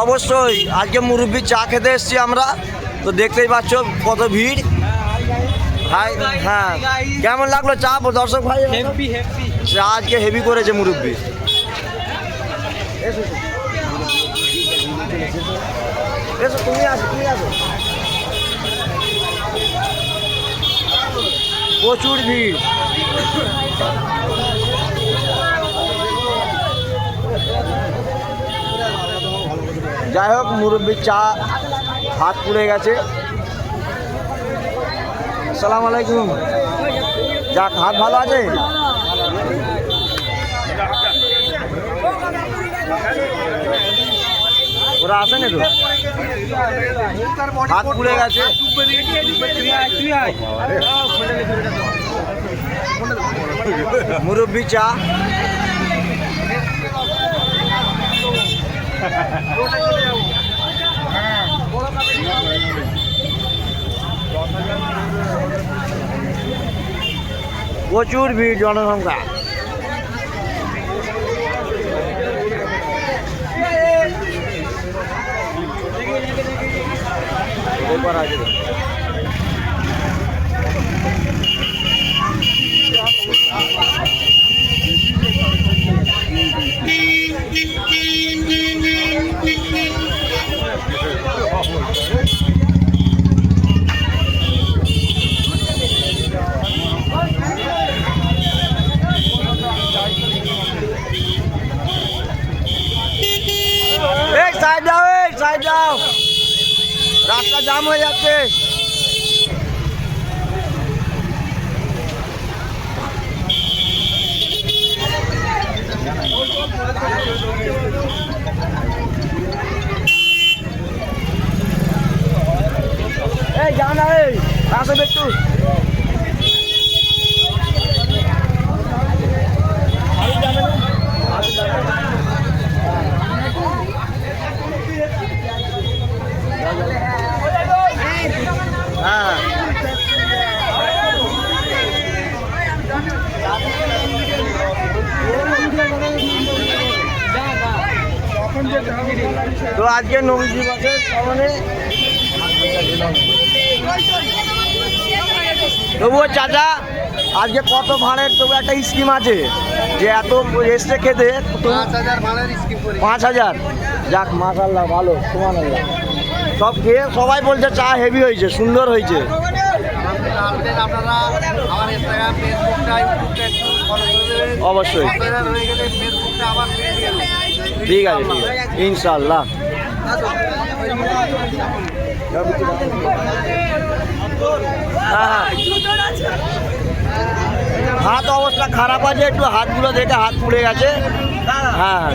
অবশ্যই আজকে মুরব্বি চা খেতে এসেছি আমরা, তো দেখতেই পাচ্ছ কত ভিড়। ভাই হ্যাঁ, কেমন লাগলো চা দর্শক ভাই? চা আজকে হেভি করেছে মুরব্বি। এসো তুমি আসো, তুমি আসো। প্রচুর ভিড়। যাই হোক মুরব্বির চা হাত পুড়ে গেছে। আসসালামু আলাইকুম। যাক, হাত ভালো আছে? ওরা আসে না তো, হাত পুড়ে গেছে। মুরব্বি চা। প্রচুর ভিড়, জনসংখ্যা। সাইড যাও, রাস্তা জাম হয়ে যাচ্ছে। এই যাও না, এই আসো একটু। হ্যাঁ, তো আজকে নবীজি বাসের সামনে তবুও চাচা আজকে কত ভাড়ের তবু একটা স্কিম আছে যে এত এসছে খেতে 5,000। যাক মাশাআল্লাহ, ভালো, সুবহানাল্লাহ। সব খেয়ে সবাই বলছে চা হেভি হয়েছে, সুন্দর হয়েছে। অবশ্যই, ঠিক আছে, ঠিক আছে, ইনশাআল্লাহ। হ্যাঁ, হাত অবস্থা খারাপ আছে, একটু হাতগুলো দেখে হাত পুড়ে গেছে। হ্যাঁ,